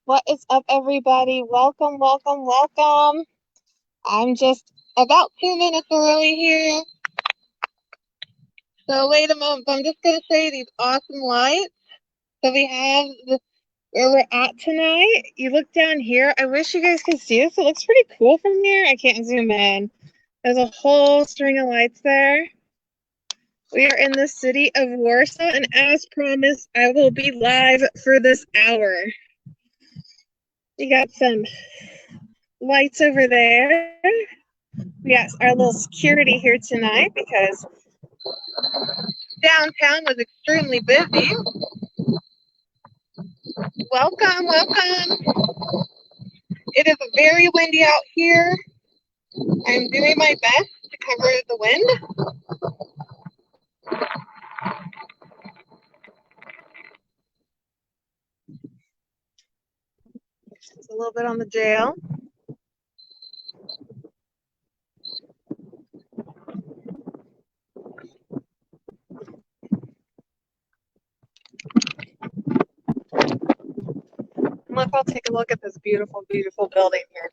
What is up, everybody? Welcome, welcome, welcome. I'm just about 2 minutes early here. So wait a moment. I'm just going to show you these awesome lights. So we have where we're at tonight. You look down here. I wish you guys could see this. It looks pretty cool from here. I can't zoom in. There's a whole string of lights there. We are in the city of Warsaw, and as promised, I will be live for this hour. We got some lights over there. We got our little security here tonight because downtown was extremely busy. Welcome, welcome. It is very windy out here. I'm doing my best to cover the wind. Just a little bit on the jail. Look, I'll take a look at this beautiful, beautiful building here.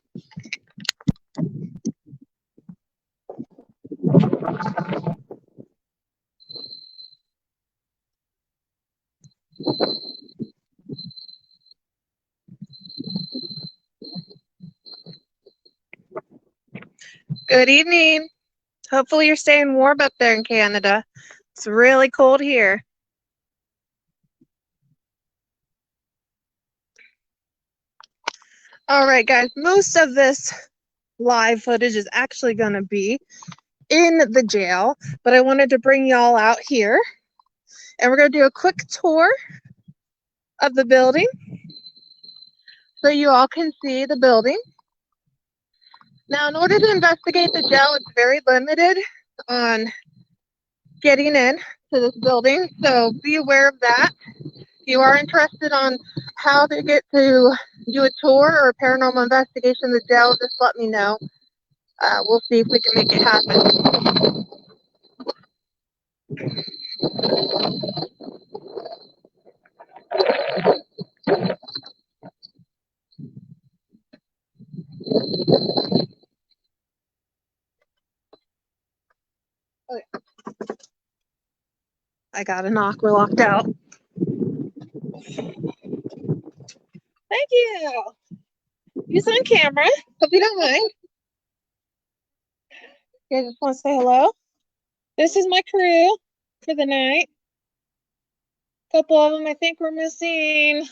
Good evening. Hopefully you're staying warm up there in Canada. It's really cold here. All right, guys, most of this live footage is actually going to be in the jail, but I wanted to bring y'all out here, and we're going to do a quick tour of the building so you all can see the building. Now, in order to investigate the jail, it's very limited on getting in to this building, so be aware of that. If you are interested on how to get to do a tour or a paranormal investigation of the jail, just let me know. We'll see if we can make it happen. Oh, yeah. I got a knock. We're locked out. Thank you. He's on camera. Hope you don't mind. You guys just want to say hello? This is my crew for the night. A couple of them I think we're missing.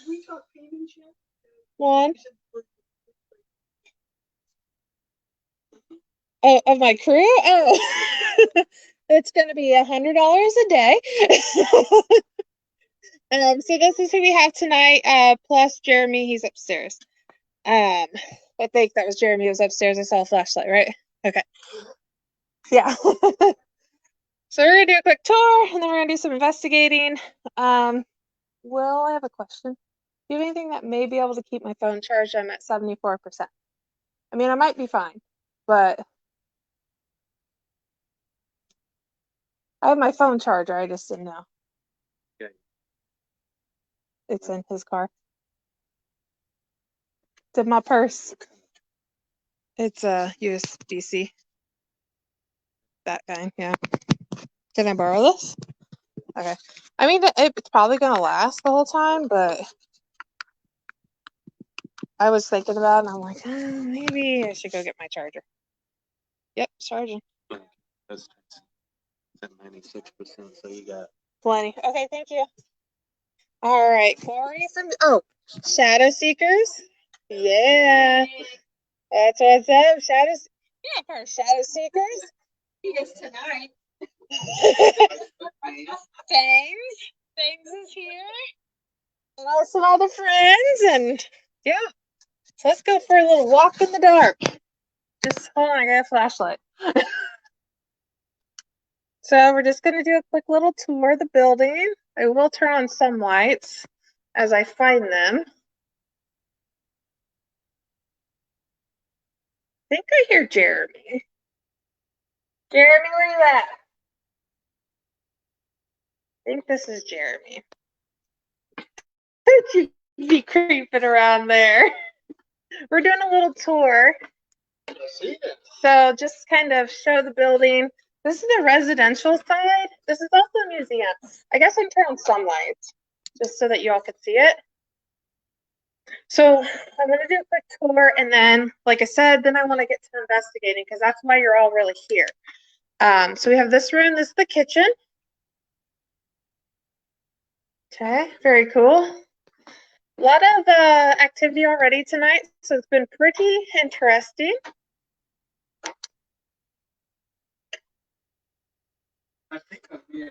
One. Oh, of my crew? Oh. It's going to be $100 a day. So this is who we have tonight, plus Jeremy. He's upstairs. I think that was Jeremy who was upstairs. I saw a flashlight, right? Okay. Yeah. So we're going to do a quick tour, and then we're going to do some investigating. Will, I have a question. Do you have anything that may be able to keep my phone charged? I'm at 74%. I mean, I might be fine, but I have my phone charger. I just didn't know. Okay. It's in his car. It's in my purse. It's a USB-C. That kind, yeah. Can I borrow this? Okay. I mean, it's probably going to last the whole time, but I was thinking about it, and I'm like, maybe I should go get my charger. Yep, charging. That's at 96%, so you got Plenty. Okay, thank you. All right, Corey from Shadow Seekers. Yeah, that's what's up. Yeah, for Shadow Seekers. Yes, tonight. James is here. And all some other friends, and yeah. So let's go for a little walk in the dark. Just hold on, I got a flashlight. So we're just going to do a quick little tour of the building. I will turn on some lights as I find them. I think I hear Jeremy. Jeremy, where you at? I think this is Jeremy. You'd be creeping around there. We're doing a little tour. So just kind of show the building. This is the residential side. This is also a museum. I guess I'm turning on some lights just so that you all could see it. So I'm going to do a quick tour, and then, like I said, then I want to get to investigating because that's why you're all really here. So we have this room. This is the kitchen. Okay, very cool. A lot of activity already tonight, so it's been pretty interesting. I think I'll be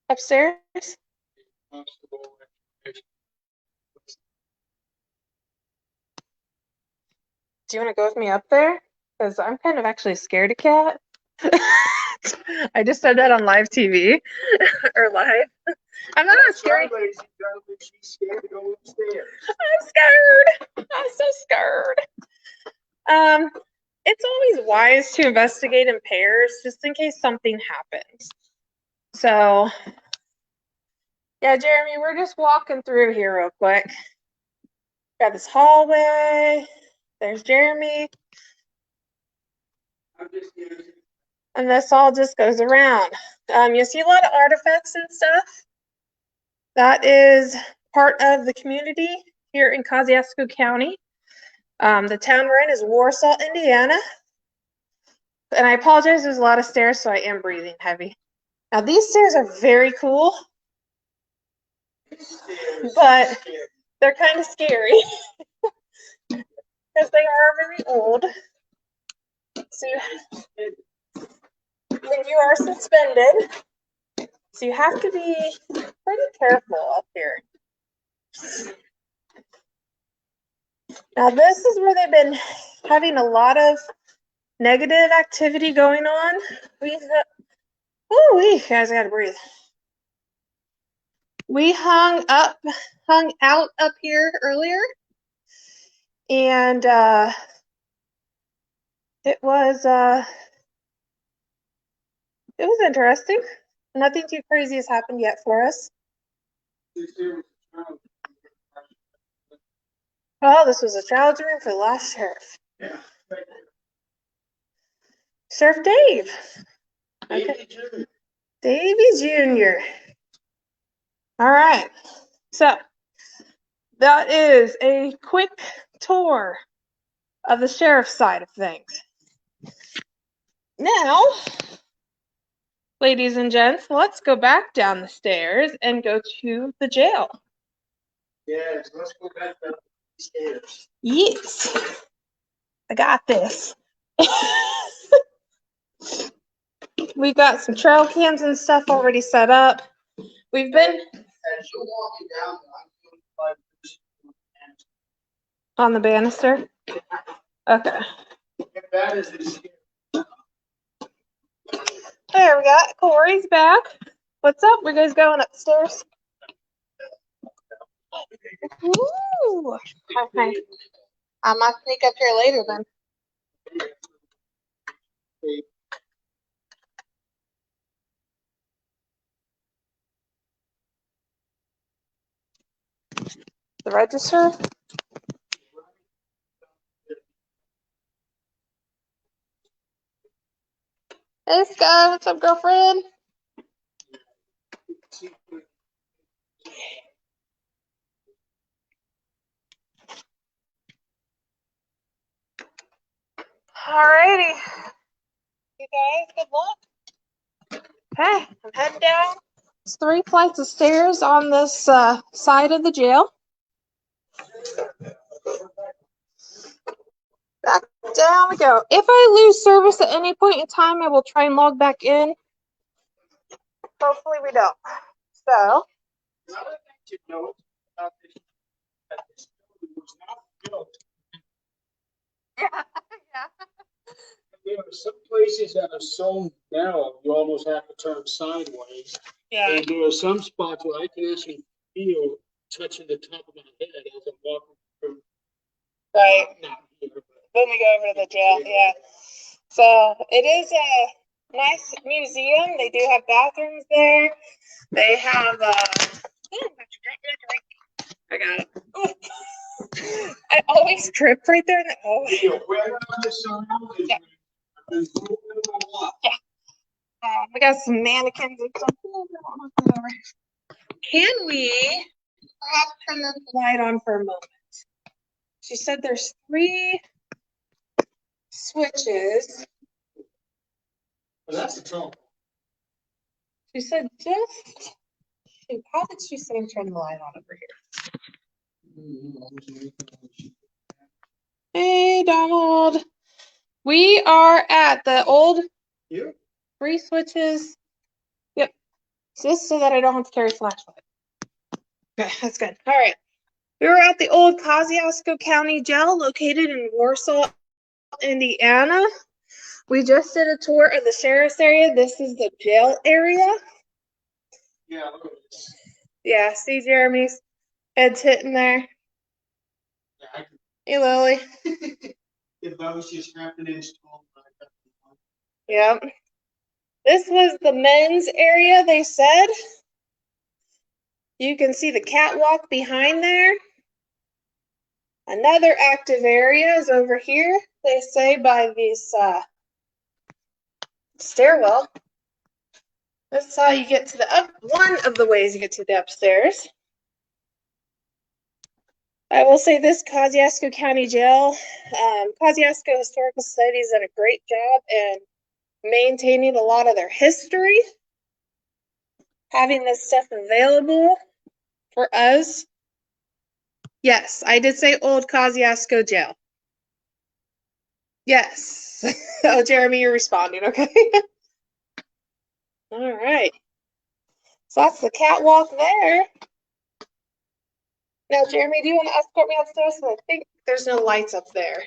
upstairs. Do you want to go with me up there? Because I'm kind of actually scared of cats. I just said that on live TV or live. I'm not scared. She's scared to go upstairs. I'm scared. I'm so scared. It's always wise to investigate in pairs just in case something happens. So, yeah, Jeremy, we're just walking through here real quick. Got this hallway. There's Jeremy. And this all just goes around. You see a lot of artifacts and stuff. That is part of the community here in Kosciusko County. The town we're in is Warsaw, Indiana. And I apologize, there's a lot of stairs, so I am breathing heavy. Now, these stairs are very cool, but they're kind of scary because they are very old. So you are suspended. So you have to be pretty careful up here. Now, this is where they've been having a lot of negative activity going on. Guys, I gotta breathe. We hung out up here earlier, and it was interesting. Nothing too crazy has happened yet for us. Oh, this was a child's room for the last sheriff. Yeah. Sheriff Dave. Okay. Davey Jr. All right. So that is a quick tour of the sheriff's side of things. Now, ladies and gents, let's go back down the stairs and go to the jail. Yes, let's go back down the stairs. Yes. I got this. We got some trail cams and stuff already set up. We've been on the banister. Okay. There we got Corey's back. What's up? You guys going upstairs? Ooh. Okay. I might sneak up here later then. The register? Hey, Sky. What's up, girlfriend? Alrighty. You guys, good luck. Okay, I'm heading down. It's 3 flights of stairs on this side of the jail. Back down we go. If I lose service at any point in time, I will try and log back in. Hopefully we don't. So. Yeah, yeah. There are some places that are so narrow, you almost have to turn sideways. Yeah. And there are some spots where I can actually feel touching the top of my head as I'm walking through. Right. Not here, but When we go over to the jail, yeah. So it is a nice museum. They do have bathrooms there. They have I got it. Ooh. I always trip right there. yeah, where on the side is Yeah. there's a little bit of a lot. We got some mannequins and stuff. Can we perhaps turn this light on for a moment? She said there's 3 switches. Well, that's the trouble. She said just. How did she say turn the light on over here? Hey, Donald. We are at the old Here? 3 switches. Yep. Just so that I don't have to carry a flashlight. Okay, that's good. All right. We were at the old Kusciusko County Jail located in Warsaw, Indiana. We just did a tour of the sheriff's area. This is the jail area. Yeah, look at this. Yeah, see Jeremy's head's hitting there. Yeah, Hey, Lily. if I was just half an inch tall, Yep. This was the men's area, they said. You can see the catwalk behind there. Another active area is over here, they say, by this stairwell. This is how you get to the one of the ways you get to the upstairs. I will say this, Kosciusko County Jail, Kosciusko Historical Societies did a great job in maintaining a lot of their history, having this stuff available for us. Yes, I did say old Kosciusko Jail. Yes. Oh, Jeremy, you're responding, okay? All right. So that's the catwalk there. Now, Jeremy, do you want to escort me upstairs? I think there's no lights up there.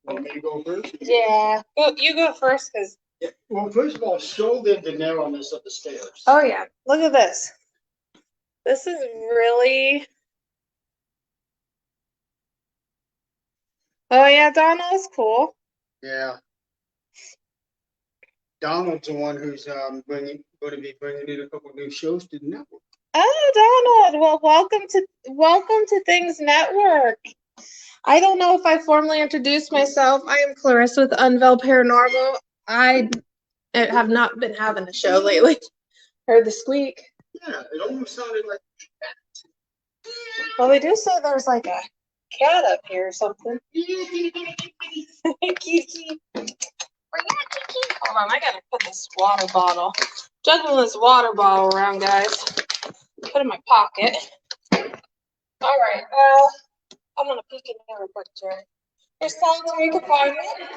want me to go first? Yeah. You go first, because. Yeah. Well, first of all, show them the narrowness of the stairs. Oh, yeah. Look at this. This is really. Oh, yeah, Donna is cool. Yeah. Donald's the one who's going to be bringing in a couple of new shows to the network. Oh, Donald. Well, welcome to Things Network. I don't know if I formally introduced myself. I am Clarissa with Unveil Paranormal. I have not been having a show lately. Heard the squeak. Yeah, it almost sounded like Well, they do say there's like a cat up here or something. Kiki. Hold on, I gotta put this water bottle. Juggling this water bottle around, guys. Put it in my pocket. All right, I'm gonna peek in there real quick, Jerry. There's solitary confinement.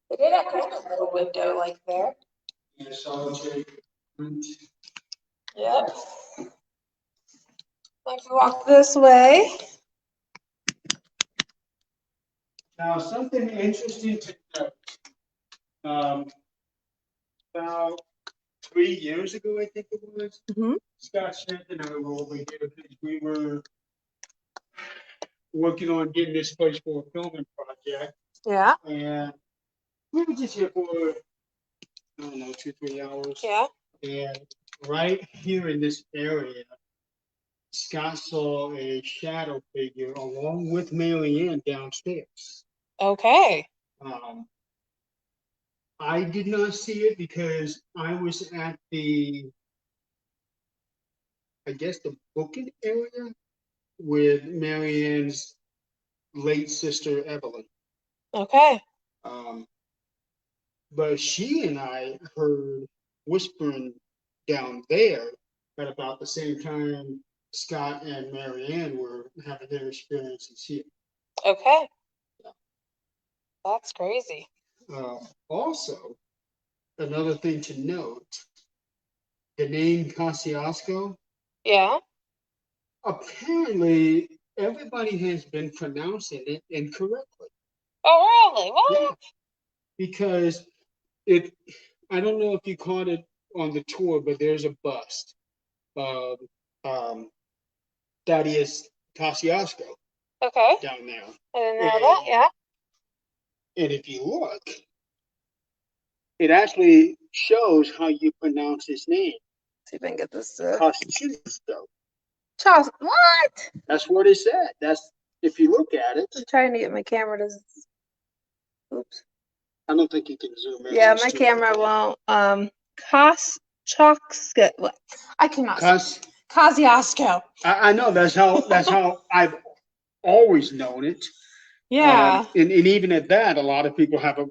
They did have kind of a little window like there. Yeah, solitary. Yep. Let's walk this way. Now, something interesting to note. About 3 years ago, I think it was, Scott Smith and I were over here because we were working on getting this place for a filming project. Yeah. And we were just here for, I don't know, 2-3 hours. Yeah. And right here in this area, Scott saw a shadow figure along with Marianne downstairs. Okay. I did not see it because I was at the booking area with Marianne's late sister, Evelyn. Okay. But she and I heard whispering down there at about the same time Scott and Marianne were having their experiences here. Okay. That's crazy. Also, another thing to note, the name Kusciusko. Yeah. Apparently, everybody has been pronouncing it incorrectly. Oh, really? What? Yeah, because I don't know if you caught it on the tour, but there's a bust of Thaddeus Kusciusko Okay. down there. I didn't know that. Yeah. And if you look, it actually shows how you pronounce his name. See if I can get this. Kusciusko. Charles, what? That's what it said. That's if you look at it. I'm trying to get my camera to. Oops. I don't think you can zoom in. Yeah, my camera won't. Kusciusko. What? I cannot. Kusciusko. I know that's how I've always known it. Yeah. And even at that, a lot of people have a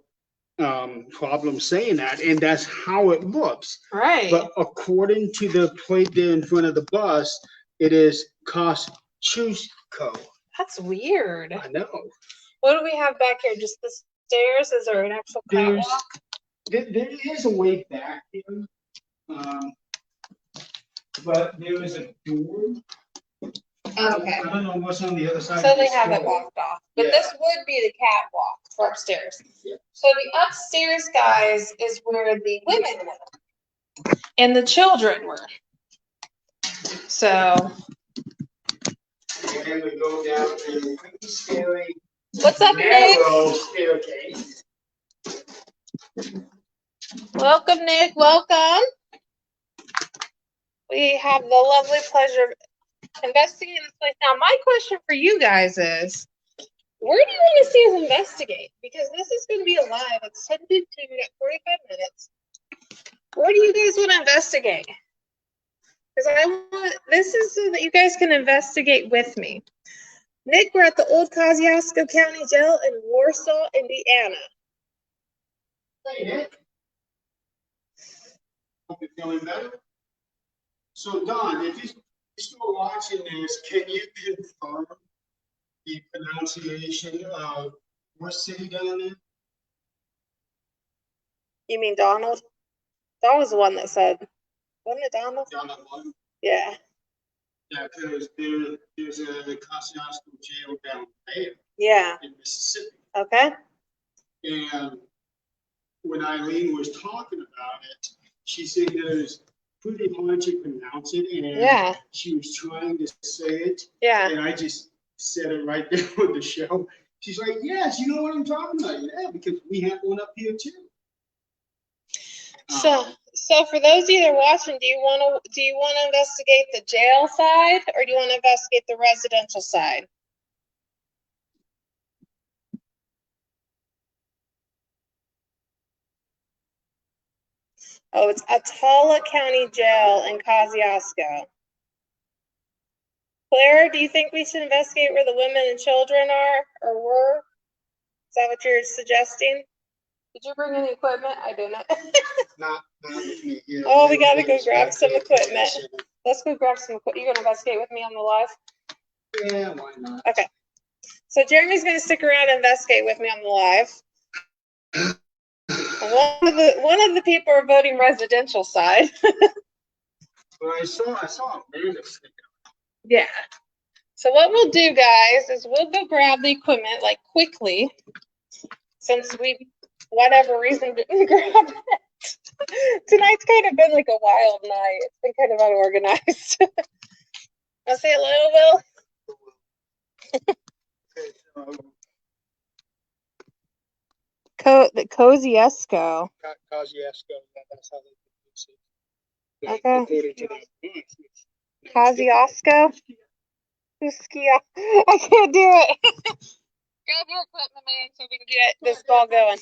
problem saying that, and that's how it looks. Right. But according to the plate there in front of the bus, it is Kusciusko. That's weird. I know. What do we have back here? Just the stairs? Is there an actual catwalk? There is a way back here, but there is a door. Okay. I don't know what's on the other side. So they have it blocked off. But Yeah. this would be the catwalk for upstairs. Yeah. So the upstairs, guys, is where the women were. And the children were. So. And then we go down to a scary, What's up, narrow Nick? staircase. Welcome, Nick. Welcome. We have the lovely pleasure of investigating this place. Now, my question for you guys is, where do you want to see us investigate? Because this is going to be a live. It's 10:15. We got 45 minutes. Where do you guys want to investigate? Because this is so that you guys can investigate with me. Nick, we're at the old Kosciusko County Jail in Warsaw, Indiana. Hey, Nick. Hope you're feeling better. So, Don, if you're still watching this, can you confirm the pronunciation of what city down there? You mean Donald? That was the one that said, wasn't it Donald? Donald one. Yeah. Yeah, because there's a Kusciusko jail down there. Yeah. In Mississippi. Okay. And when Eileen was talking about it, she said there's pretty hard to pronounce it, and she was trying to say it. Yeah. And I just said it right there on the show. She's like, "Yes, you know what I'm talking about." Yeah, because we have one up here too. So for those of you that are watching, do you want to investigate the jail side, or do you want to investigate the residential side? Oh, it's Atala County Jail in Kosciusko. Claire, do you think we should investigate where the women and children are, or were? Is that what you're suggesting? Did you bring any equipment? I didn't. Not with me here. Oh, we gotta go grab some equipment. Let's go grab some equipment. You're gonna investigate with me on the live? Yeah, why not? Okay. So Jeremy's gonna stick around and investigate with me on the live. One of the people are voting residential side. Well, I saw a bandit sticking. Yeah. So what we'll do, guys, is we'll go grab the equipment like quickly, since we, whatever reason, didn't grab it. Tonight's kind of been like a wild night. It's been kind of unorganized. I'll say hello, Will. The Kusciusko. Kusciusko, that's how they pronounce it. Okay. According to that Kusciusko? Kusciusko. I can't do it. Grab your equipment, man, so we can get this ball going.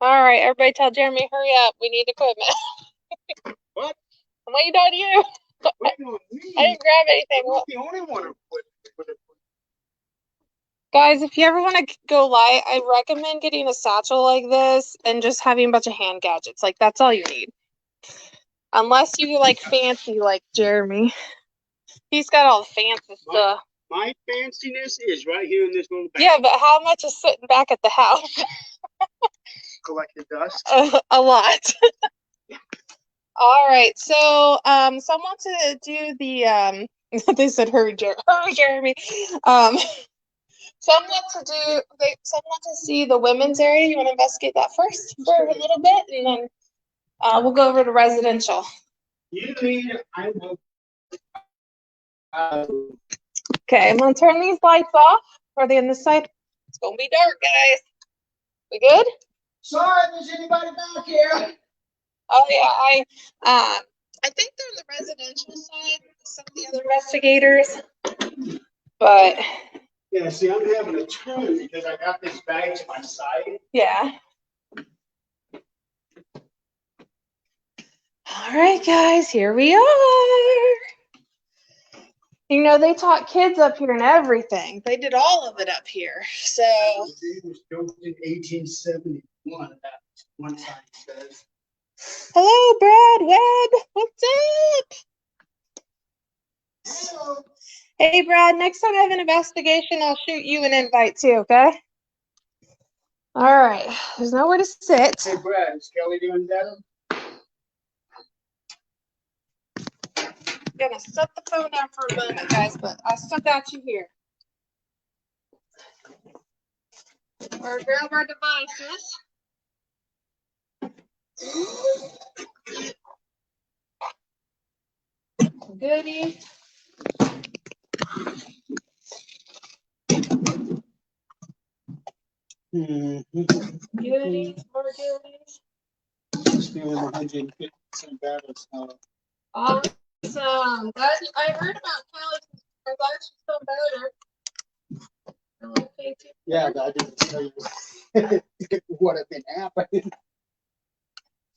All right, everybody tell Jeremy, hurry up. We need equipment. What? I'm waiting on you. I didn't grab anything. I'm not the only one who put it. Guys, if you ever want to go light, I recommend getting a satchel like this and just having a bunch of hand gadgets. Like, that's all you need. Unless you like fancy like Jeremy. He's got all the fancy stuff. My fanciness is right here in this little bag. Yeah, but how much is sitting back at the house? Collected dust. A lot. All right, so someone to do the they said hurry, Jeremy. Someone to see the women's area. You want to investigate that first for a little bit, and then we'll go over to residential. You mean I will. Okay, I'm gonna turn these lights off. Are they on this side? It's gonna be dark, guys. We good? Sorry, if there's anybody back here. Oh yeah, I think they're on the residential side. Some of the other investigators, but yeah. See, I'm having a turn because I got this bag to my side. Yeah. All right, guys, here we are. You know, they taught kids up here and everything. They did all of it up here. So. It was built in 1871. That one sign says. Hello, Brad Webb. What's up? Hello. Hey, Brad. Next time I have an investigation, I'll shoot you an invite too. Okay. All right. There's nowhere to sit. Hey, Brad. Is Kelly doing better? I'm gonna set the phone down for a moment, guys, but I still got you here. Or grab our devices. Goodies. Goodies, more goodies. Just doing 150% battles now. Awesome. I heard about Kelly. I'm glad she's so better. Okay, yeah, I didn't tell you what had been happening.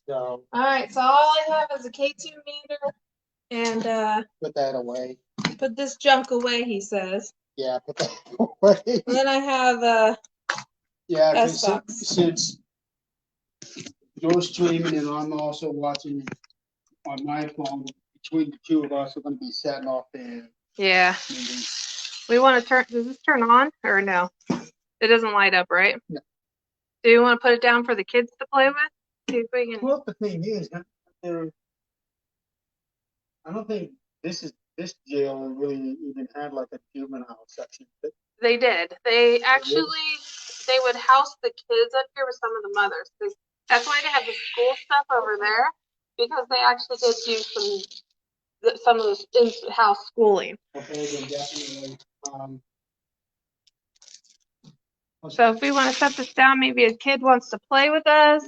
So. All right, so all I have is a K2 meter and put that away. Put this junk away, he says. Yeah, put that away. And then I have yeah, since you're streaming and I'm also watching on my phone, between the two of us, we're going to be setting off the meeting. We want to turn. Does this turn on or no? It doesn't light up, right? No. Do you want to put it down for the kids to play with? See if we can. Well, the thing is, I don't think this jail really even had like a juvenile section. They did. They would house the kids up here with some of the mothers. That's why they have the school stuff over there, because they actually did do some of this in-house schooling. Okay, then definitely. So if we want to set this down, maybe a kid wants to play with us.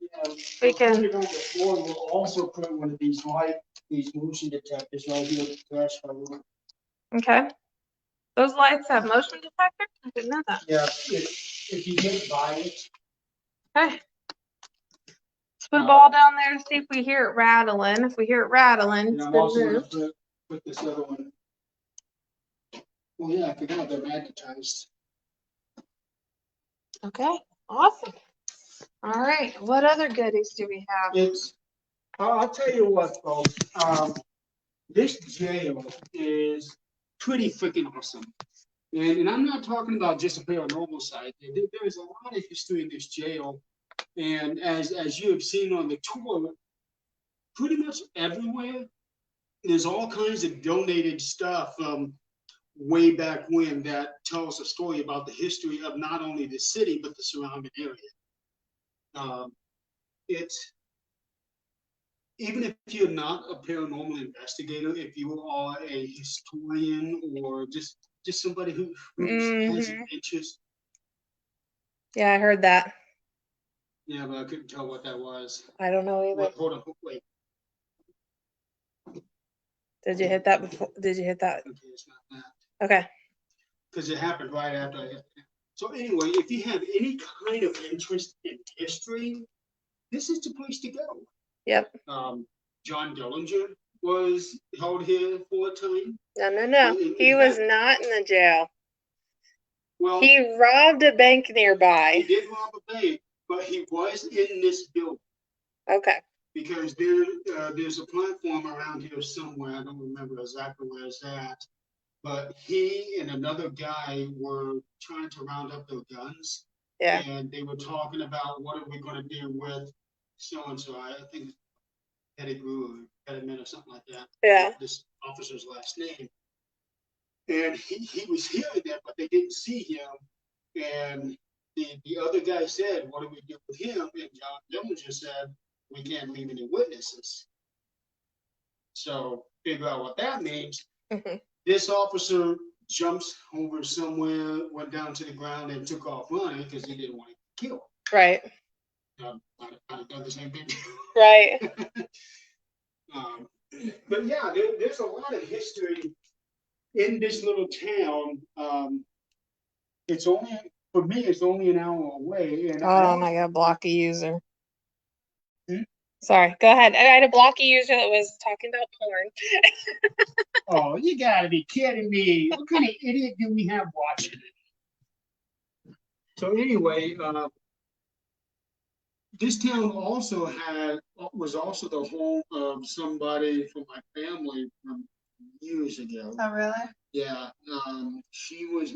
Yeah, we can. On the floor, we'll also put one of these motion detectors right here at the threshold. Okay. Those lights have motion detectors? I didn't know that. Yeah, if you get by it. Okay. Let's put a ball down there to see if we hear it rattling. If we hear it rattling, it's I'm good also news. going to put this other one. Oh yeah, I forgot they're magnetized. Okay, awesome. All right, what other goodies do we have? I'll tell you what, folks. This jail is pretty freaking awesome. And I'm not talking about just a paranormal side. There's a lot of history in this jail. And as you have seen on the tour, pretty much everywhere, there's all kinds of donated stuff way back when that tells a story about the history of not only the city, but the surrounding area. It's, even if you're not a paranormal investigator, if you are a historian or just somebody who has an interest. Yeah, I heard that. Yeah, but I couldn't tell what that was. I don't know either. Hold on, wait. Did you hit that before? Did you hit that? Okay, it's not that. Okay. Because it happened right after I hit that. So anyway, if you have any kind of interest in history, this is the place to go. Yep. John Dillinger was held here for a time. No. He was not in the jail. Well, he robbed a bank nearby. He did rob a bank, but he was in this building. Okay. Because there's a platform around here somewhere. I don't remember exactly where it's at. But he and another guy were trying to round up their guns. Yeah. And they were talking about what are we going to do with so and so. I think Pettigrew or Pettigrew or something like that. Yeah. This officer's last name. And he was hearing that, but they didn't see him. And the other guy said, what do we do with him? And John Jones just said, we can't leave any witnesses. So figure out what that means. Mm-hmm. This officer jumps over somewhere, went down to the ground, and took off running because he didn't want to get killed. Right. I'd have done the same thing. Right. But yeah, there's a lot of history in this little town. It's only, for me, it's only an hour away. And Hold on, I got a blocky user. Sorry, go ahead. I had a blocky user that was talking about porn. Oh, you gotta be kidding me. What kind of idiot do we have watching it? So anyway, this town also was also the home of somebody from my family from years ago. Oh, really? Yeah. She was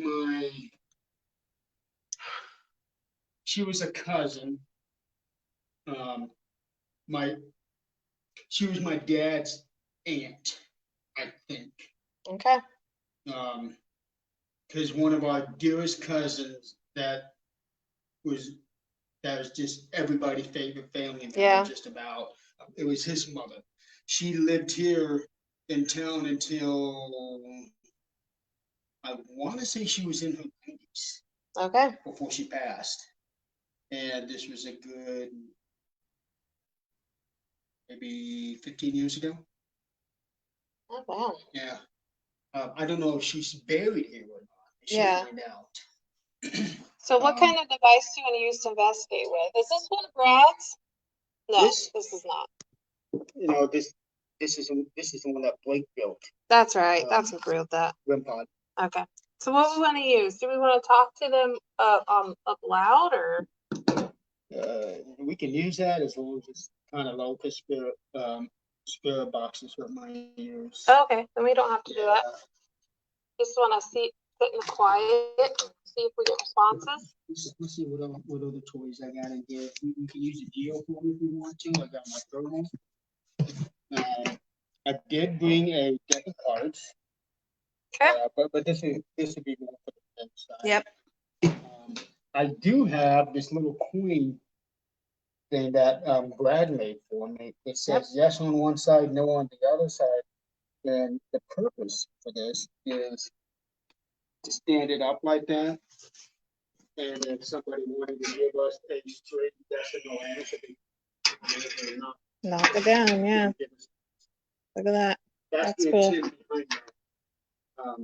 a cousin. She was my dad's aunt, I think. Okay. Because one of our dearest cousins that was just everybody's favorite family member, Yeah. just about. It was his mother. She lived here in town until I want to say she was in her 80s. Okay. Before she passed. And this was a good maybe 15 years ago. Oh, wow. Yeah. I don't know if she's buried here or not. We should find out. So what kind of device do you want to use to investigate with? Is this one Brad's? No, this is not. You know, this is the one that Blake built. That's right. That's what built that. REM pod. Okay. So what we want to use? Do we want to talk to them up loud or? We can use that as long as it's kind of low, because spirit boxes hurt my ears. Oh, okay, then we don't have to do that. Just want to sit in the quiet and see if we get responses. Let's see what other toys I got in here. You can use a geophone if you want to. I got my thermal. I did bring a deck of cards. Okay. But this would be more for the inside. Yep. I do have this little coin thing that Brad made for me. It says yes on one side, no on the other side. And the purpose for this is to stand it up like that. And if somebody wanted to give us a straight yes or no answer, knock it down, yeah. Look at that. That's cool.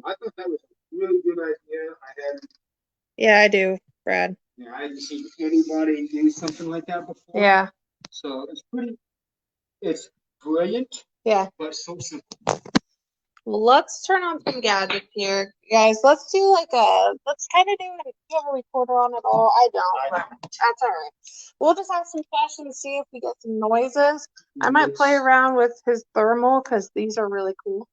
I thought that was a really good idea. Yeah, I do, Brad. Yeah, I hadn't seen anybody do something like that before. Yeah. So it's brilliant. Yeah. But so simple. Well, let's turn on some gadgets here, guys. Let's kind of do it. Do you have a recorder on at all? I don't, but that's all right. We'll just ask some questions, see if we get some noises. I might play around with his thermal because these are really cool.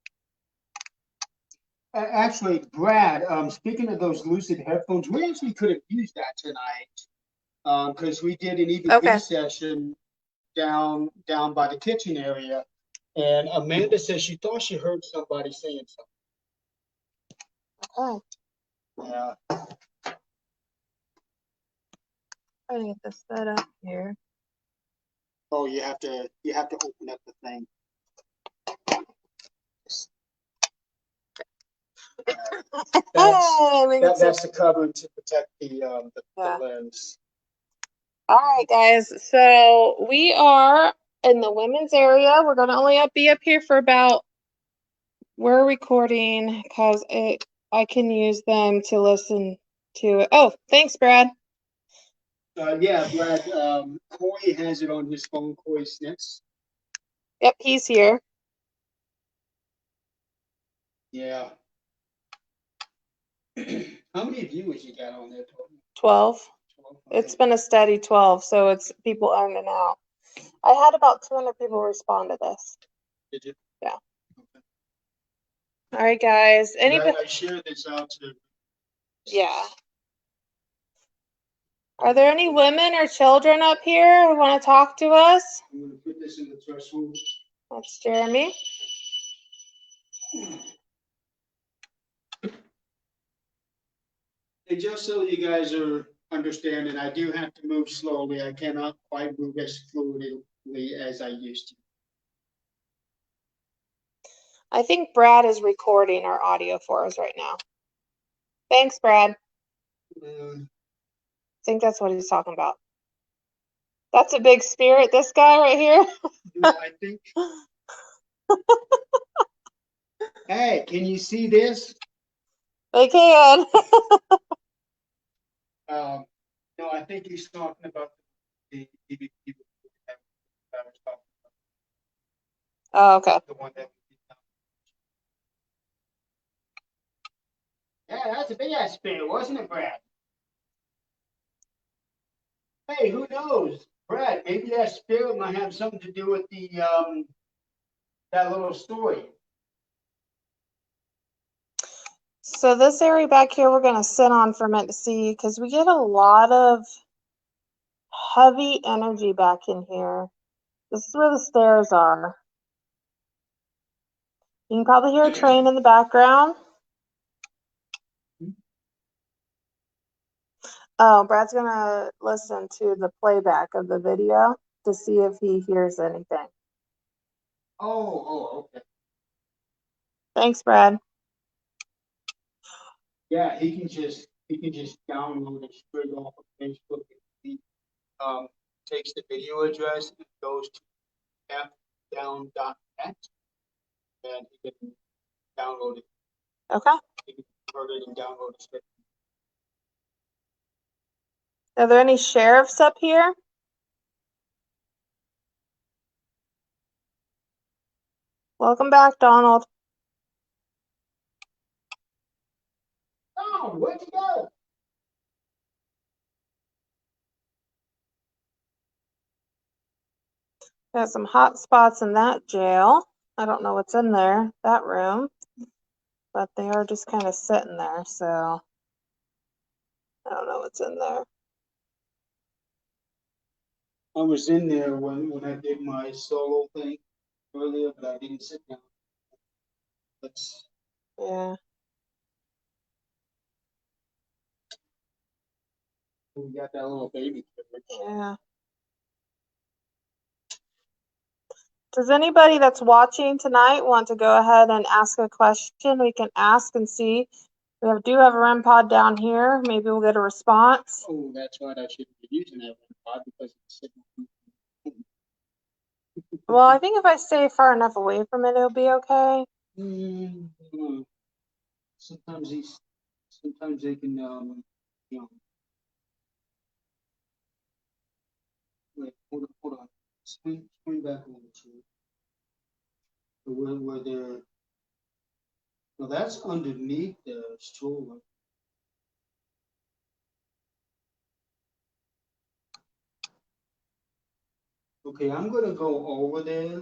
Actually, Brad, speaking of those Lucid headphones, we actually could have used that tonight because we did an EVP session down by the kitchen area, and Amanda says she thought she heard somebody saying something. Okay. Yeah. I'm gonna get this set up here. Oh, you have to open up the thing. That's the cover to protect the lens. All right, guys. So we are in the women's area. We're gonna only be up here for about. We're recording because I can use them to listen to it. Oh, thanks, Brad. Yeah, Brad. Corey has it on his phone. Corey Snitz. Yep, he's here. Yeah. How many viewers you got on there total? 12. 12? It's been a steady 12, so it's people in and out. I had about 200 people respond to this. Did you? Yeah. Okay. All right, guys. Anybody? I shared this out to. Yeah. Are there any women or children up here who want to talk to us? I'm going to put this in the threshold. That's Jeremy. And just so you guys are understanding, I do have to move slowly. I cannot quite move as fluidly as I used to. I think Brad is recording our audio for us right now. Thanks, Brad. I think that's what he's talking about. That's a big spirit, this guy right here. I think. Hey, can you see this? They can. No, I think he's talking about the people that I was talking about. Oh, okay. The one that. Yeah, that's a big ass spirit, wasn't it, Brad? Hey, who knows, Brad? Maybe that spirit might have something to do with the that little story. So this area back here, we're going to sit on for a minute to see, because we get a lot of heavy energy back in here. This is where the stairs are. You can probably hear a train in the background. Oh, Brad's going to listen to the playback of the video to see if he hears anything. Oh, okay. Thanks, Brad. Yeah, he can just download it straight off of Facebook. He takes the video address and goes to fdown.net and he can download it. Okay. He can convert it and download it straight. Are there any sheriffs up here? Welcome back, Donald. Oh, where'd you go? Got some hot spots in that jail. I don't know what's in there, that room, but they are just kind of sitting there, so I don't know what's in there. I was in there when I did my solo thing earlier, but I didn't sit down. Yeah. We got that little baby. Yeah. Does anybody that's watching tonight want to go ahead and ask a question? We can ask and see. We do have a REM pod down here. Maybe we'll get a response. Oh, that's right. I shouldn't be using that REM pod because it's sitting. Well, I think if I stay far enough away from it, it'll be okay. Sometimes they can, you know. Wait, hold on. Swing back a little bit. Where they're. Well, that's underneath the stroller. Okay, I'm gonna go over there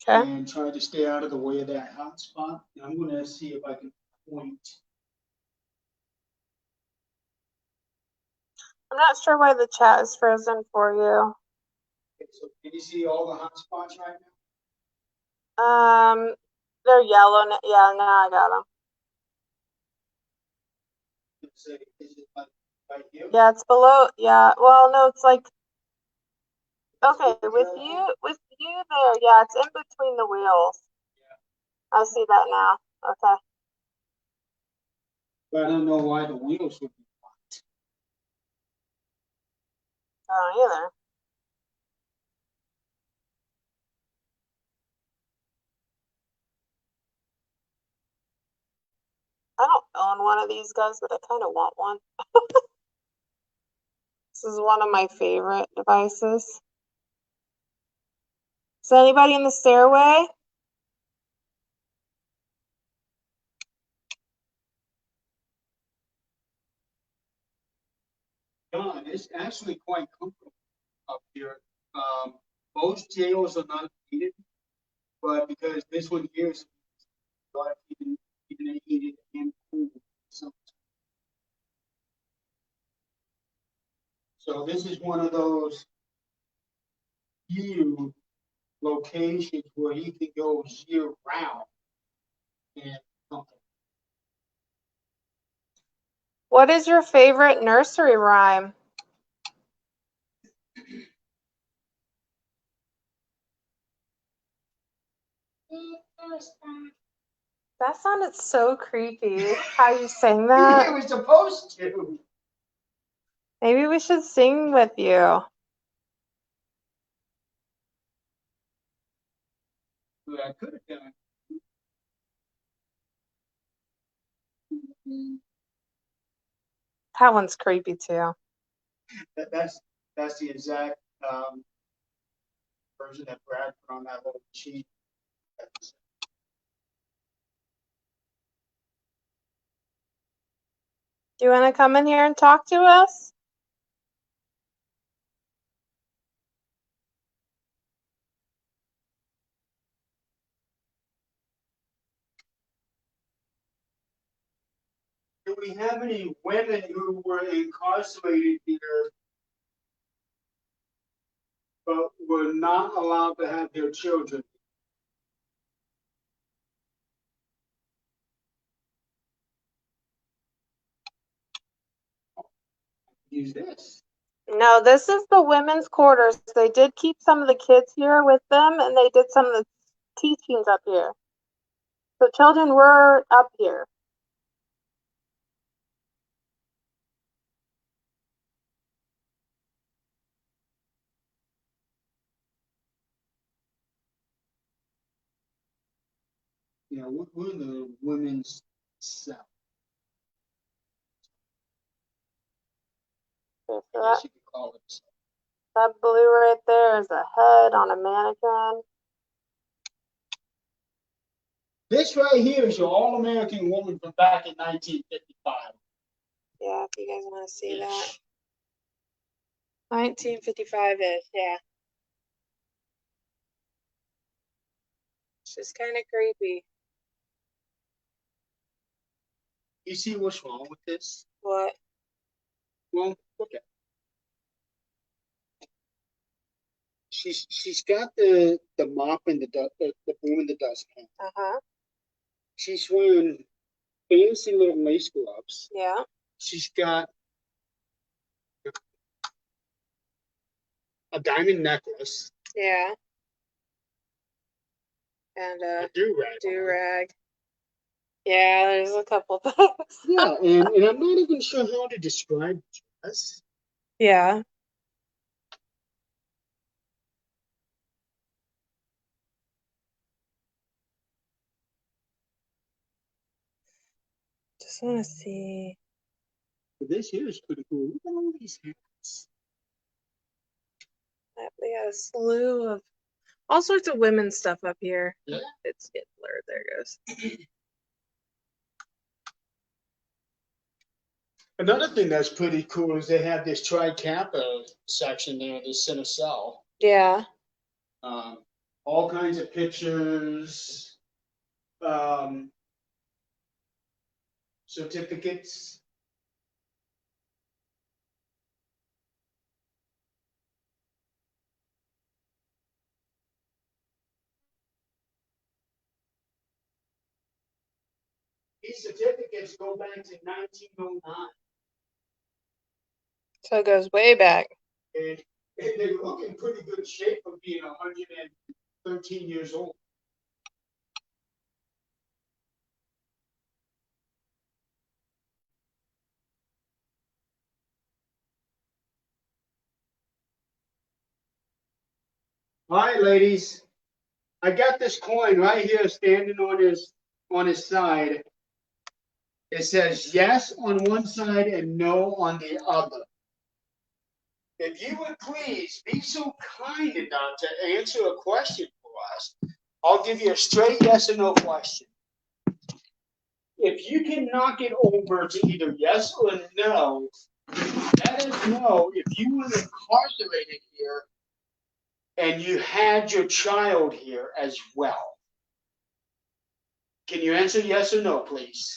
and try to stay out of the way of that hot spot. And I'm gonna see if I can point. I'm not sure why the chat is frozen for you. Okay, so can you see all the hot spots right now? They're yellow. Yeah, now I got them. Is it like right here? Yeah, it's below. Yeah, well, no, it's like. Okay, with you there, yeah, it's in between the wheels. Yeah. I see that now. Okay. But I don't know why the wheels would be white. I don't either. I don't own one of these guys, but I kind of want one. This is one of my favorite devices. Is anybody in the stairway? done. It's actually quite comfortable up here. Most jails are not heated, but because this one here is a lot of even heated and cool. So this is one of those few locations where you can go year round and comfortable. What is your favorite nursery rhyme? That sounded so creepy. How you sang that? It was supposed to. Maybe we should sing with you. But I could have done. That one's creepy too. That's the exact version that Brad put on that little sheet. Do you want to come in here and talk to us? Do we have any women who were incarcerated here but were not allowed to have their children? Use this. No, this is the women's quarters. They did keep some of the kids here with them, and they did some of the teachings up here. So children were up here. You know, we're in the women's cell. Okay, so I guess you could call it so. that blue right there is a head on a mannequin. This right here is your all-American woman from back in 1955. Yeah, if you guys want to see that. 1955-ish, yeah. It's just kind of creepy. You see what's wrong with this? What? Well, look at it. She's got the mop and the broom and the dustpan. Uh-huh. She's wearing fancy little lace gloves. Yeah. She's got a diamond necklace. Yeah. And a do-rag. Do-rag. Yeah, there's a couple things. Yeah, and I'm not even sure how to describe this. Yeah. Just want to see. This here is pretty cool. Look at all these hats. We got a slew of all sorts of women's stuff up here. Yeah. It's getting blurred. There it goes. Another thing that's pretty cool is they have this Tri-Kappa section there, this center cell. Yeah. All kinds of pictures, certificates. These certificates go back to 1909. So it goes way back. And they look in pretty good shape for being 113 years old. All right, ladies. I got this coin right here standing on his side. It says yes on one side and no on the other. If you would please be so kind enough to answer a question for us, I'll give you a straight yes or no question. If you can knock it over to either yes or no, that guys know if you were incarcerated here and you had your child here as well? Can you answer yes or no, please?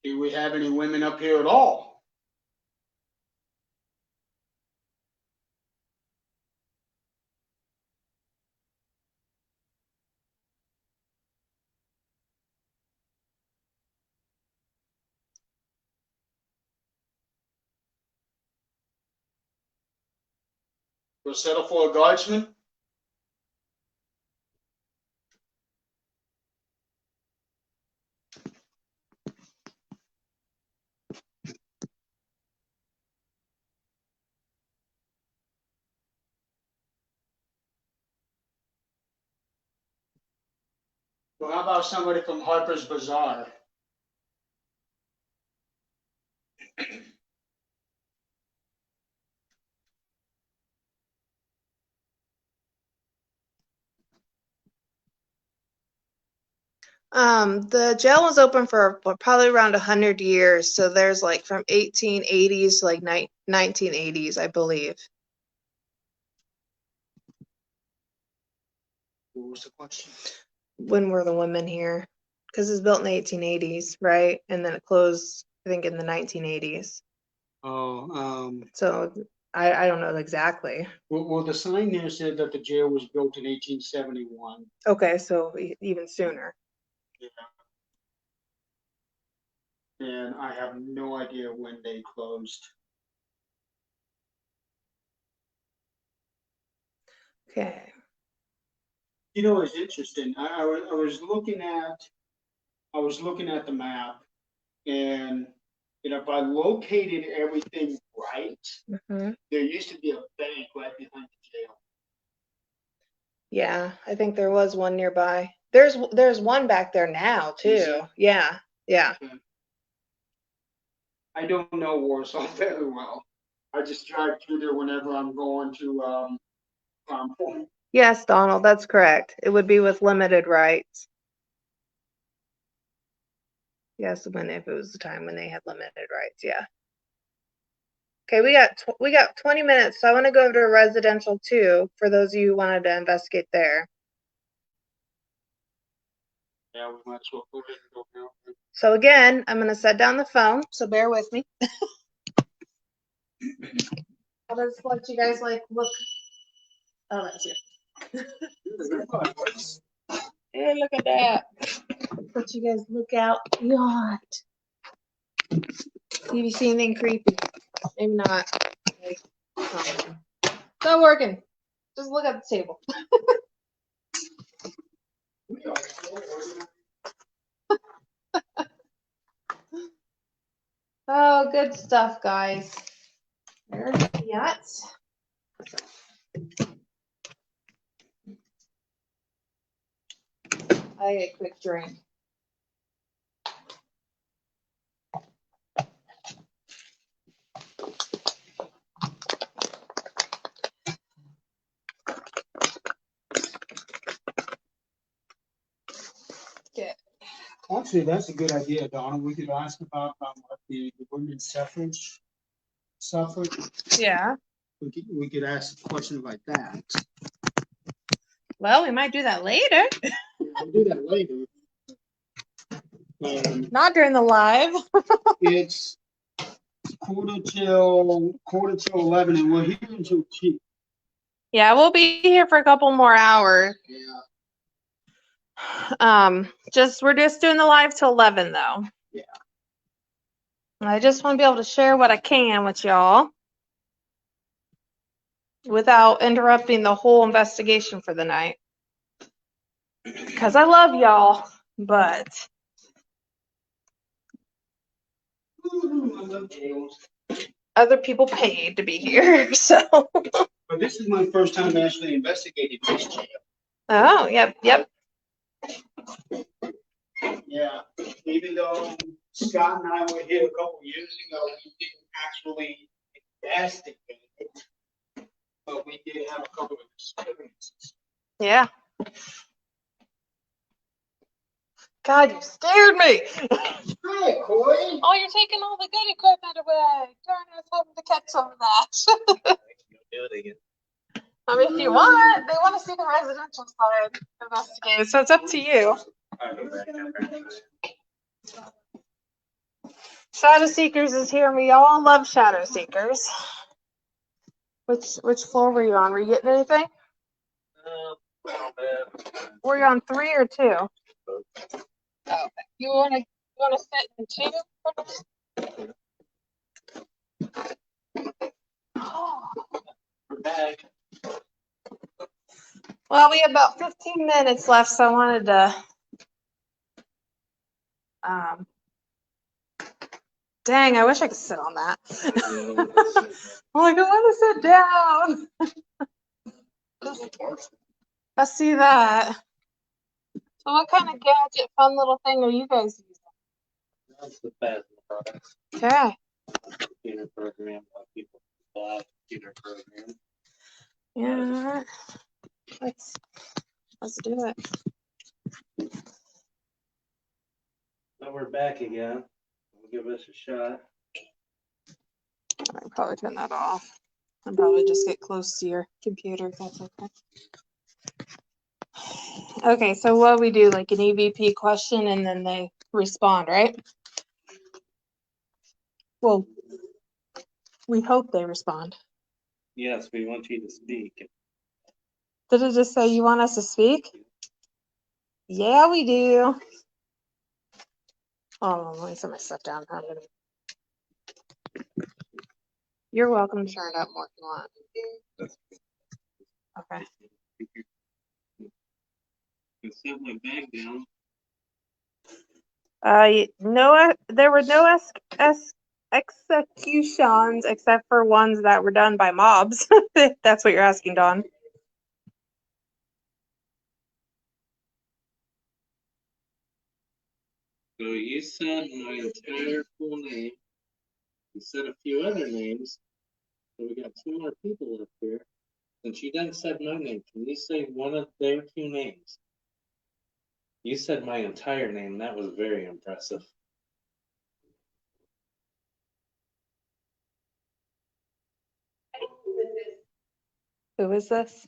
Do we have any women up here at all? We'll settle for a guardsman. Well, how about somebody from Harper's Bazaar? The jail was open for probably around 100 years, so there's like from 1880s to like 1980s, I believe. What was the question? When were the women here? Because it's built in the 1880s, right? And then it closed, I think, in the 1980s. Oh, So I don't know exactly. well, the sign there said that the jail was built in 1871. Okay, so even sooner. Yeah. And I have no idea when they closed. Okay. You know, it's interesting. I was looking at the map, and if I located everything right, Mm-hmm. there used to be a bank right behind the jail. Yeah, I think there was one nearby. There's one back there now too. Yeah, yeah. Okay. I don't know Warsaw very well. I just drive through there whenever I'm going to Palm Point. Yes, Donald, that's correct. It would be with limited rights. Yes, if it was the time when they had limited rights, yeah. Okay, we got 20 minutes, so I want to go over to residential 2 for those of you who wanted to investigate there. Yeah, we might as well go ahead and go now. So again, I'm going to set down the phone, so bear with me. I'll just let you guys look. Oh, that's it. Hey, look at that. Let you guys look out beyond. See if you see anything creepy. Maybe not. It's not working. Just look at the table. Oh, good stuff, guys. There's the yachts. I get a quick drink. Okay. Actually, that's a good idea, Donna. We could ask about what the women's suffrage. Yeah. We could ask questions like that. Well, we might do that later. We'll do that later. Not during the live. It's quarter till 11, and we're here until 2. Yeah, we'll be here for a couple more hours. Yeah. We're just doing the live till 11 though. Yeah. I just want to be able to share what I can with y'all without interrupting the whole investigation for the night. Because I love y'all, but other people paid to be here, so But this is my first time actually investigating this jail. Oh, yep. Yeah, even though Scott and I were here a couple years ago, we didn't actually investigate it, but we did have a couple of experiences. Yeah. God, you scared me. Hi, Corey. Oh, you're taking all the good equipment away. Darn, I was hoping to catch some of that. Do it again. I mean, if you want, they want to see the residential side investigated, so it's up to you. Shadow Seekers is here, and we all love Shadow Seekers. Which floor were you on? Were you getting anything? Were you on 3 or 2? Oh, you wanna sit in 2? Oh. Well, we have about 15 minutes left, so I wanted to dang, I wish I could sit on that. I'm like, I want to sit down. Let's see that. So what kind of gadget, fun little thing are you guys using? That's the best product. Okay. Computer program, people buy computer program. Yeah. Let's do it. So we're back again. We'll give this a shot. I'll probably turn that off. I'll probably just get close to your computer if that's okay. Okay, so what we do, like an EVP question and then they respond, right? Well, we hope they respond. Yes, we want you to speak. Did it just say you want us to speak? Yeah, we do. Oh, let me set my stuff down. You're welcome to turn it up more if you want. Okay. Set my bag down. No, there were no executions except for ones that were done by mobs. If that's what you're asking, Dawn. So you said my entire full name. You said a few other names. So we got 2 more people up here. Since you done said my name, can you say one of their 2 names? You said my entire name. That was very impressive. Who is this?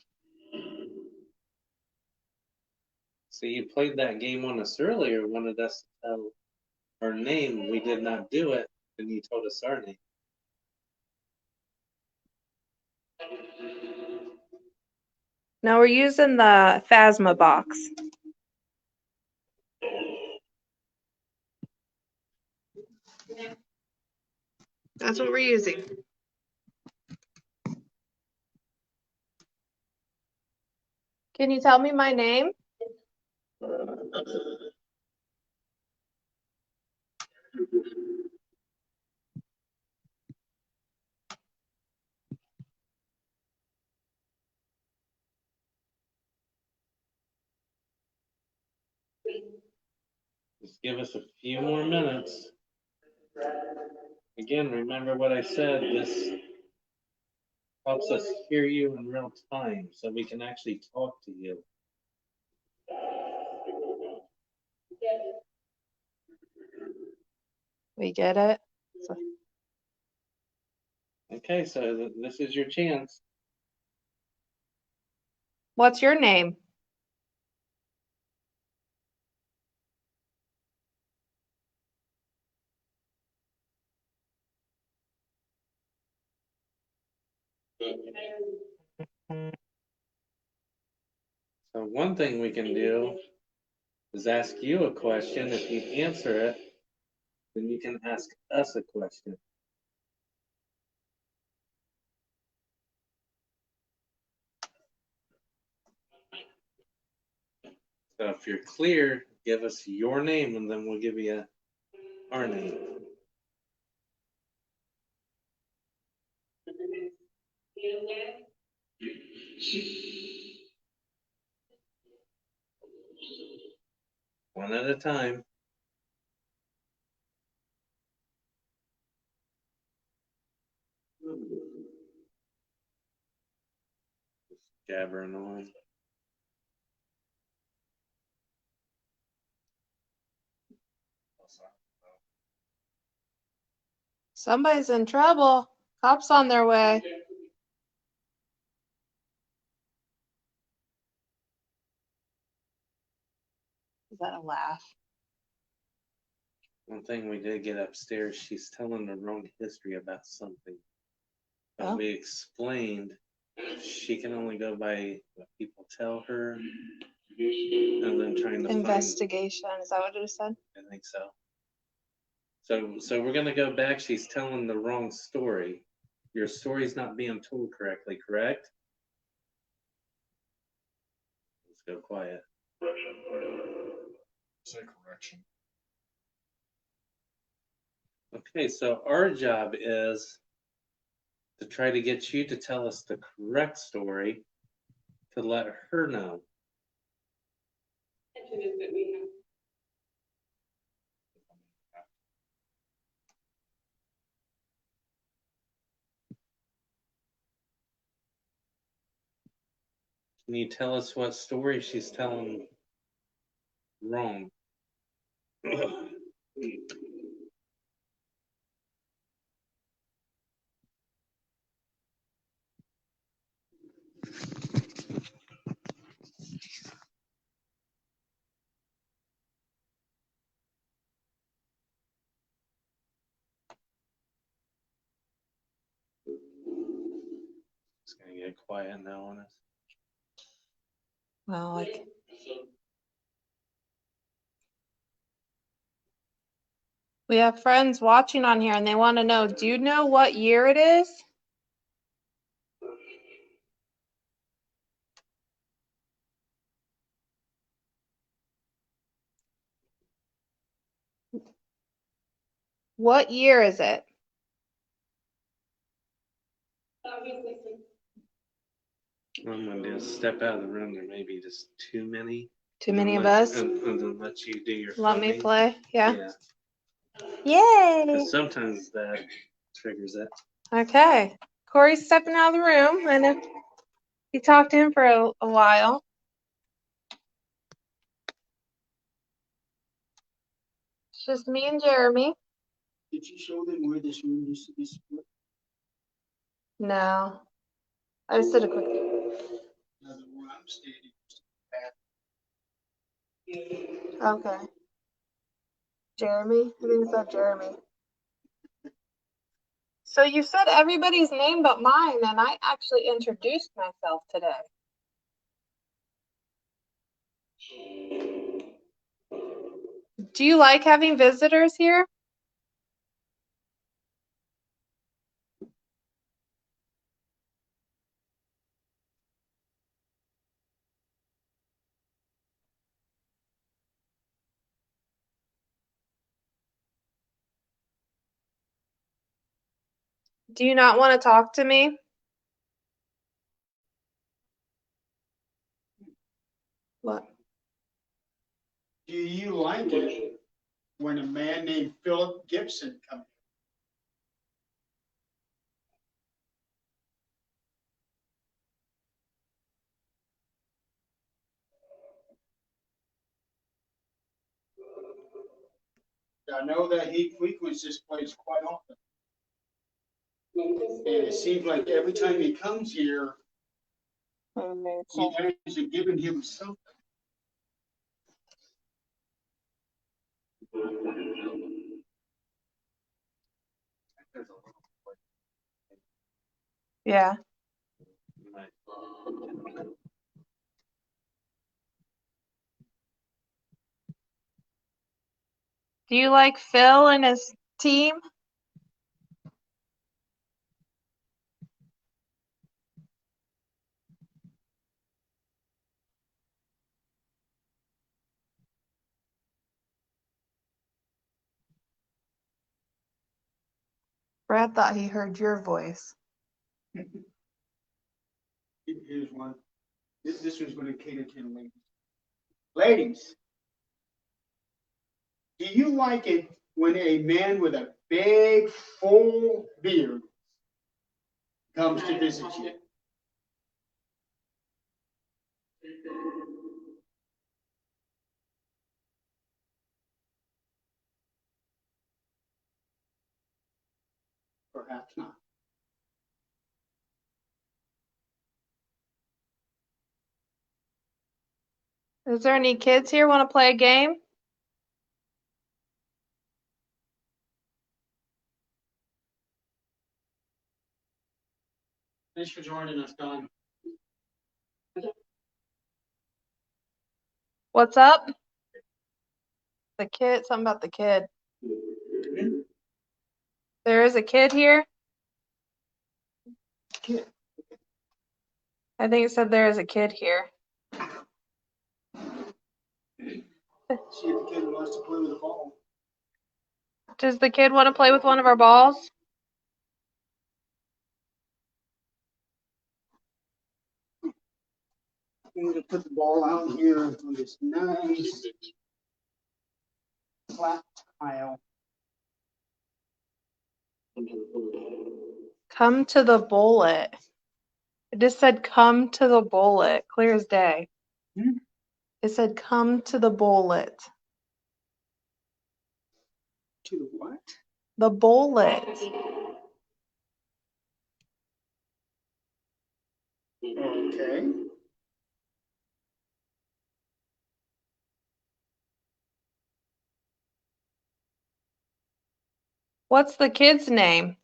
So you played that game on us earlier, wanted us to tell our name. We did not do it, and you told us our name. No, we're using the Phasma box. That's what we're using. Can you tell me my name? Just give us a few more minutes. Again, remember what I said. This helps us hear you in real time so we can actually talk to you. We get it. Okay, so this is your chance. What's your name? So one thing we can do is ask you a question. If you answer it, then you can ask us a question. So if you're clear, give us your name and then we'll give you our name. One at a time. Jabbering on. Somebody's in trouble. Cops on their way. Is that a laugh? One thing we did get upstairs, she's telling the wrong history about something. But Oh. we explained she can only go by what people tell her, and then trying to Investigation. Is that what it said? I think so. So we're gonna go back. She's telling the wrong story. Your story's not being told correctly, correct? Let's go quiet. Say correction. Okay, so our job is to try to get you to tell us the correct story to let her know. Can you tell us what story she's telling wrong? It's gonna get quiet now on us. Well, like, we have friends watching on here and they want to know, do you know what year it is? What year is it? What I'm gonna do is step out of the room. There may be just too many. Too many of us? And then let you do your Let me phoning. play? Yeah. Yay! Yay! Sometimes that triggers it. Okay. Corey's stepping out of the room, and if you talk to him for a while. It's just me and Jeremy. Did you show them where this room used to be split? No. I just did a quick. Now, the one I'm standing Okay. Jeremy? I think it's that Jeremy. So you said everybody's name but mine, and I actually introduced myself today. Do you like having visitors here? Do you not want to talk to me? What? Do you like it when a man named Philip Gibson comes? I know that he frequents this place quite often. And it seems like every time he comes here, you guys are giving him something. Yeah. Do you like Phil and his team? Brad thought he heard your voice. Here's one. This was going to cater to the ladies. Ladies, do you like it when a man with a big, full beard comes to visit you? Perhaps not. Is there any kids here want to play a game? Thanks for joining us, Don. What's up? The kid, something about the kid. There is a kid here? Kid. I think it said there is a kid here. See if the kid wants to play with the ball. Does the kid want to play with one of our balls? I'm going to put the ball out here on this nice flat tile. Come to the bullet. It just said come to the bullet. Clear as day. It said come to the bullet. To the what? The bullet. Okay. What's the kid's name?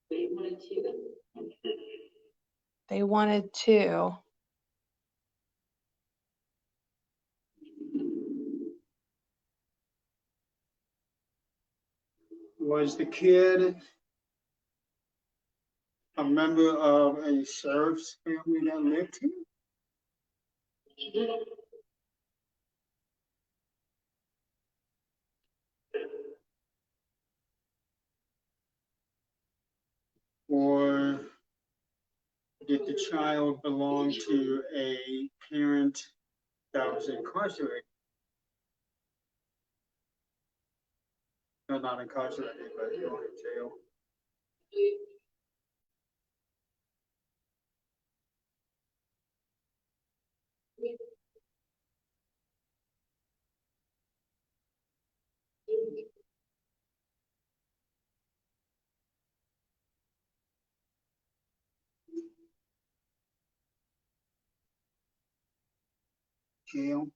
They wanted two. Was the kid a member of a sheriff's family that lived here? Or did the child belong to a parent that was incarcerated? No, not incarcerated, but going to jail. Jail.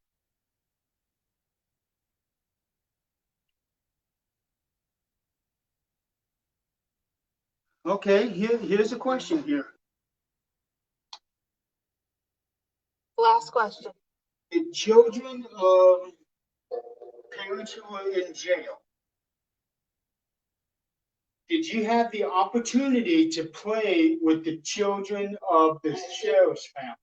Okay, here's a question here. Last question. The children of parents who were in jail, did you have the opportunity to play with the children of the sheriff's family?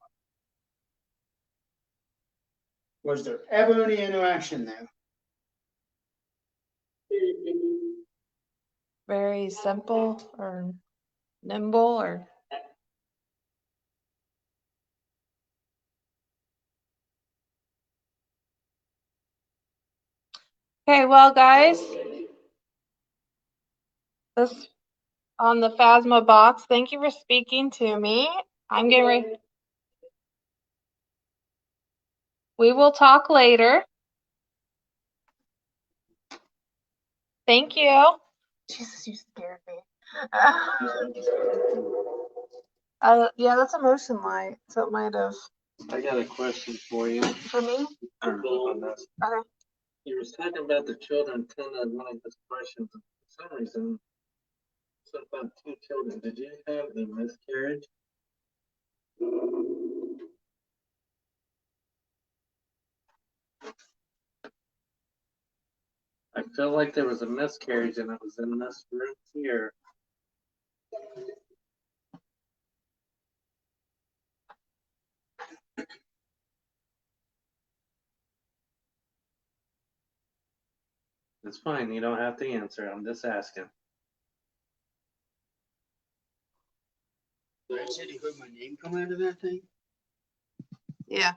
Was there ever any interaction there? Very simple or nimble or okay, well guys, this on the Phasma box. Thank you for speaking to me. I'm getting ready. We will talk later. Thank you. Jesus, you scared me. Yeah, that's a motion light, so it might have. I got a question for you. For me? On this. Okay. You was talking about the children kind of wanting this question for some reason. So about two children. Did you have a miscarriage? I feel like there was a miscarriage and it was in this room here. It's fine. You don't have to answer. I'm just asking. Brad said he heard my name come out of that thing. Yeah.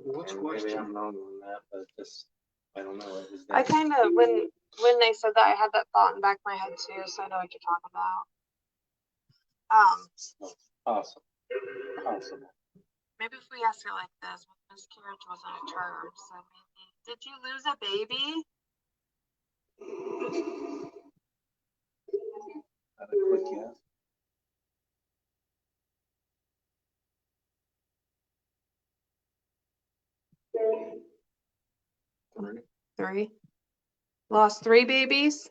What's Maybe question? I'm wrong on that, but just, I don't know. It was I there. kind of, when they said that, I had that thought in the back of my head too, so I know what you're talking about. Possible. Possible. Maybe if we ask it like this, miscarriage wasn't a term, so maybe, did you lose a baby? Had a quick guess. Three. Lost 3 babies?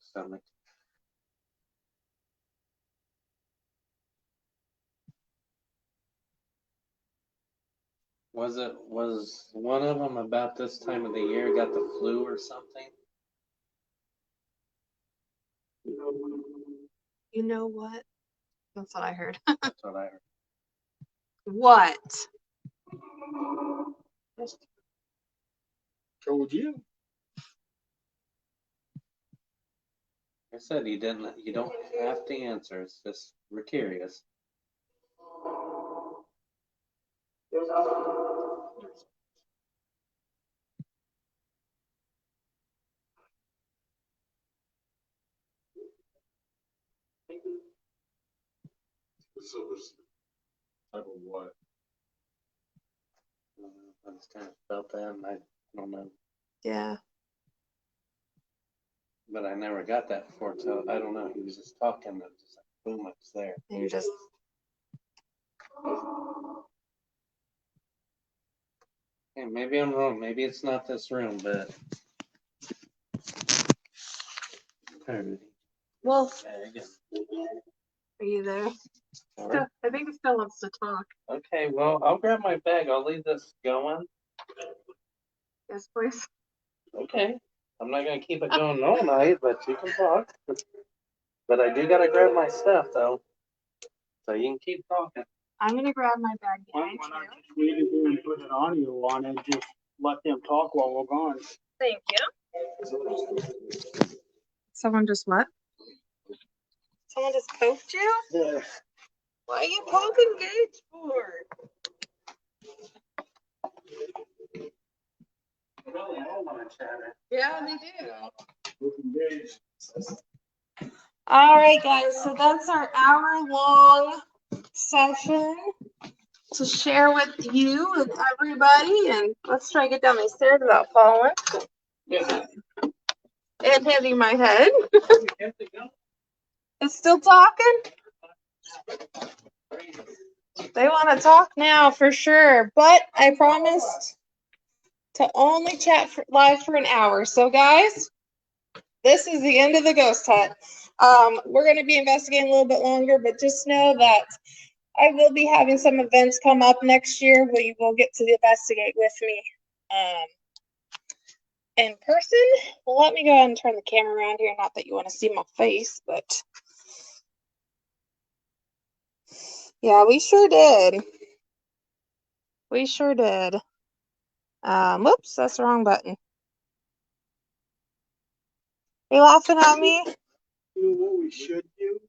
Stomach. Was one of them about this time of the year got the flu or something? You know what? That's what I heard. That's what I heard. What? Told you. I said you don't have to answer. It's just we're curious. Type of what? I just kind of felt that, and I don't know, Yeah. but I never got that before. So I don't know. He was just talking, and just like boom, it's there. And you're just. Hey, maybe I'm wrong. Maybe it's not this room, but. Wolf, Yeah, again. are you there? Sorry. I think he still wants to talk. Okay, well, I'll grab my bag. I'll leave this going. Yes, please. Okay. I'm not gonna keep it going all night, but you can talk. But I do gotta grab my stuff though. So you can keep talking. I'm gonna grab my bag Why behind not you. just wait in here and put an audio on and just let them talk while we're gone? Thank you. Someone just what? Someone just poked you? Yeah. Why are you poking Gage for? Really, I want to chat. Yeah, they do. Looking good. All right, guys. So that's our hour-long session to share with you and everybody. And let's try to get down these stairs without falling Yeah. and hitting my head. You kept it going. It's still talking? They want to talk now for sure, but I promised to only chat live for an hour. So, guys, this is the end of the ghost hut. We're going to be investigating a little bit longer, but just know that I will be having some events come up next year where you will get to investigate with me in person. Well, let me go ahead and turn the camera around here. Not that you want to see my face, but yeah, we sure did. We sure did. Whoops, that's the wrong button. You laughing at me? You know what we should do?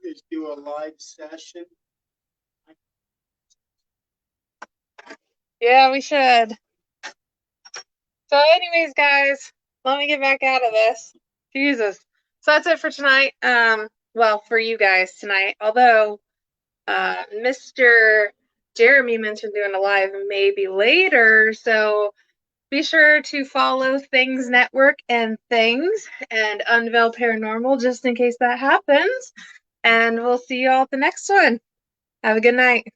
Is do a live session. Yeah, we should. So anyways, guys, let me get back out of this. Jesus. So that's it for tonight. Well, for you guys tonight. Although Mr. Jeremy mentioned doing a live maybe later. So be sure to follow Things Network and Things and Unveil Paranormal just in case that happens. And we'll see you all at the next one. Have a good night.